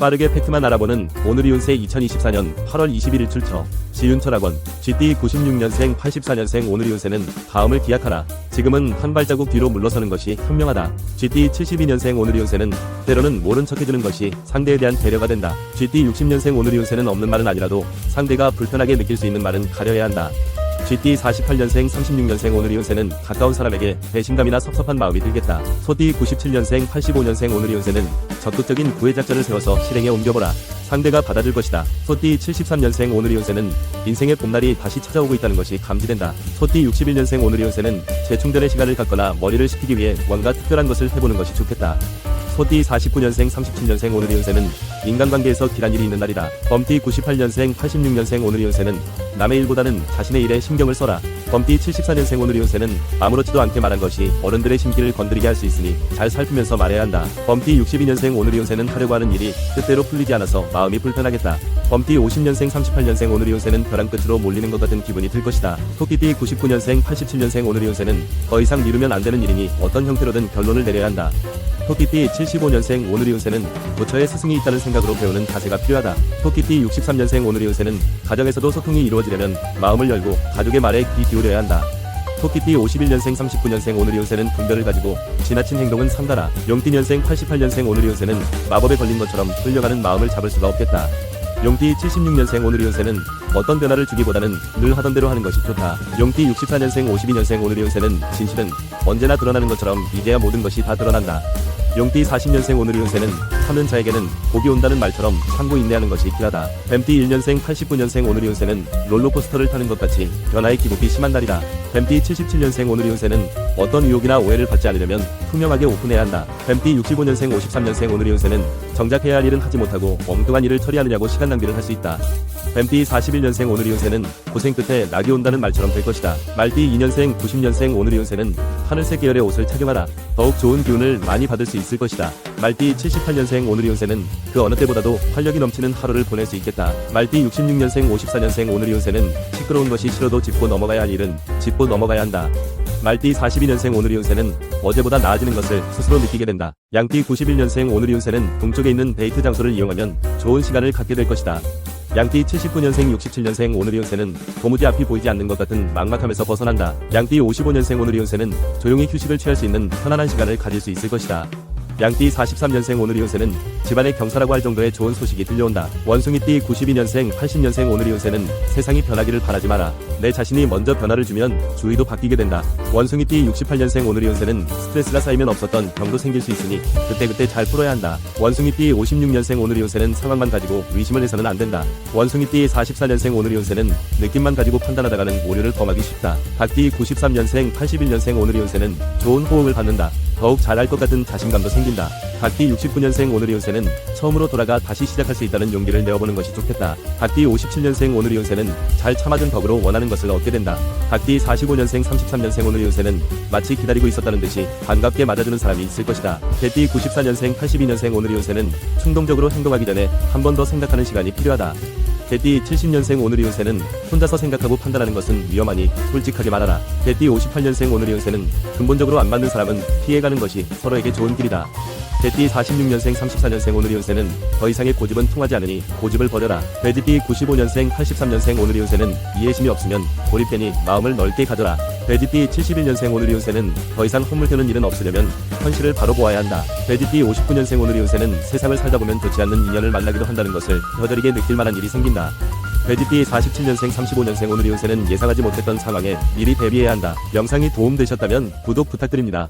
빠르게 팩트만 알아보는 오늘의 운세 2024년 8월 21일 출처 지윤철학원 GT 96년생 84년생 오늘의 운세는 다음을 기약하라. 지금은 한 발자국 뒤로 물러서는 것이 현명하다. GT 72년생 오늘의 운세는 때로는 모른 척해주는 것이 상대에 대한 배려가 된다. GT 60년생 오늘의 운세는 없는 말은 아니라도 상대가 불편하게 느낄 수 있는 말은 가려야 한다. GT 48년생 36년생 오늘의 운세는 가까운 사람에게 배신감이나 섭섭한 마음이 들겠다. 소띠 97년생 85년생 오늘의 운세는 적극적인 구애 작전을 세워서 실행에 옮겨보라. 상대가 받아줄 것이다. 소띠 73년생 오늘의 운세는 인생의 봄날이 다시 찾아오고 있다는 것이 감지된다. 소띠 61년생 오늘의 운세는 재충전의 시간을 갖거나 머리를 식히기 위해 뭔가 특별한 것을 해보는 것이 좋겠다. 소띠 49년생 37년생 오늘의 운세는 인간관계에서 길한 일이 있는 날이다. 범띠 98년생 86년생 오늘의 운세는 남의 일보다는 자신의 일에 신경을 써라. 범띠 74년생 오늘의 운세는 아무렇지도 않게 말한 것이 어른들의 심기를 건드리게 할 수 있으니 잘 살피면서 말해야 한다. 범띠 62년생 오늘의 운세는 하려고 하는 일이 뜻대로 풀리지 않아서 마음이 불편하겠다. 범띠 50년생 38년생 오늘의 운세는 벼랑 끝으로 몰리는 것 같은 기분이 들 것이다. 토끼띠 99년생 87년생 오늘의 운세는 더 이상 미루면 안 되는 일이니 어떤 형태로든 결론을 내려야 한다. 토끼띠 75년생 오늘의 운세는 부처의 스승이 있다는 생각으로 배우는 자세가 필요하다. 토끼띠 63년생 오늘의 운세는 가정에서도 소통이 이루어지려면 마음을 열고 가족의 말에 귀 기울여야 한다. 토끼띠 51년생 39년생 오늘의 운세는 분별을 가지고 지나친 행동은 삼가라. 용띠년생 88년생 오늘의 운세는 마법에 걸린 것처럼 끌려가는 마음을 잡을 수가 없겠다. 용띠 76년생 오늘의 운세는 어떤 변화를 주기보다는 늘 하던 대로 하는 것이 좋다. 용띠 64년생 52년생 오늘의 운세는 진실은 언제나 드러나는 것처럼 이제야 모든 것이 다 드러난다. 용띠 40년생 오늘의 운세는 참는 자에게는 복이 온다는 말처럼 참고 인내하는 것이 필요하다. 뱀띠 1년생 89년생 오늘의 운세는 롤러코스터를 타는 것 같이 변화의 기복이 심한 날이다. 뱀띠 77년생 오늘의 운세는 어떤 유혹이나 오해를 받지 않으려면 투명하게 오픈해야 한다. 뱀띠 65년생 53년생 오늘의 운세는 정작 해야 할 일은 하지 못하고 엉뚱한 일을 처리하느냐고 시간 낭비를 할 수 있다. 뱀띠 41년생 오늘의 운세는 고생 끝에 낙이 온다는 말처럼 될 것이다. 말띠 2년생 90년생 오늘의 운세는 하늘색 계열의 옷을 착용하라. 더욱 좋은 기운을 많이 받을 수 있을 것이다. 말띠 78년생 오늘의 운세는 그 어느 때보다도 활력이 넘치는 하루를 보낼 수 있겠다. 말띠 66년생 54년생 오늘의 운세는 시끄러운 것이 싫어도 짚고 넘어가야 할 일은 짚고 넘어가야 한다. 말띠 42년생 오늘의 운세는 어제보다 나아지는 것을 스스로 느끼게 된다. 양띠 91년생 오늘의 운세는 동쪽에 있는 데이트 장소를 이용하면 좋은 시간을 갖게 될 것이다. 양띠 79년생 67년생 오늘의 운세는 도무지 앞이 보이지 않는 것 같은 막막함에서 벗어난다. 양띠 55년생 오늘의 운세는 조용히 휴식을 취할 수 있는 편안한 시간을 가질 수 있을 것이다. 양띠 43년생 오늘의 운세는 집안의 경사라고 할 정도의 좋은 소식이 들려온다. 원숭이띠 92년생 80년생 오늘의 운세는 세상이 변하기를 바라지 마라. 내 자신이 먼저 변화를 주면 주위도 바뀌게 된다. 원숭이띠 68년생 오늘의 운세는 스트레스가 쌓이면 없었던 병도 생길 수 있으니 그때그때 잘 풀어야 한다. 원숭이띠 56년생 오늘의 운세는 상황만 가지고 의심을 해서는 안 된다. 원숭이띠 44년생 오늘의 운세는 느낌만 가지고 판단하다가는 오류를 범하기 쉽다. 닭띠 93년생 81년생 오늘의 운세는 좋은 호응을 받는다. 더욱 잘할 것 같은 자신감도 생긴다. 닭띠 69년생 오늘의 운세는 처음으로 돌아가 다시 시작할 수 있다는 용기를 내어보는 것이 좋겠다. 닭띠 57년생 오늘의 운세는 잘 참아준 덕으로 원하는 것을 얻게 된다. 닭띠 45년생 33년생 오늘의 운세는 마치 기다리고 있었다는 듯이 반갑게 맞아주는 사람이 있을 것이다. 개띠 94년생 82년생 오늘의 운세는 충동적으로 행동하기 전에 한 번 더 생각하는 시간이 필요하다. 개띠 70년생 오늘의 운세는 혼자서 생각하고 판단하는 것은 위험하니 솔직하게 말하라. 개띠 58년생 오늘의 운세는 근본적으로 안 맞는 사람은 피해가는 것이 서로에게 좋은 길이다. 개띠 46년생 34년생 오늘의 운세는 더 이상의 고집은 통하지 않으니 고집을 버려라. 돼지띠 95년생 83년생 오늘의 운세는 이해심이 없으면 고립되니 마음을 넓게 가져라. 돼지띠 71년생 오늘의 운세는 더 이상 허물드는 일은 없으려면 현실을 바로 보아야 한다. 돼지띠 59년생 오늘의 운세는 세상을 살다 보면 좋지 않는 인연을 만나기도 한다는 것을 뼈저리게 느낄 만한 일이 생긴다. 돼지띠 47년생 35년생 오늘의 운세는 예상하지 못했던 상황에 미리 대비해야 한다. 영상이 도움되셨다면 구독 부탁드립니다.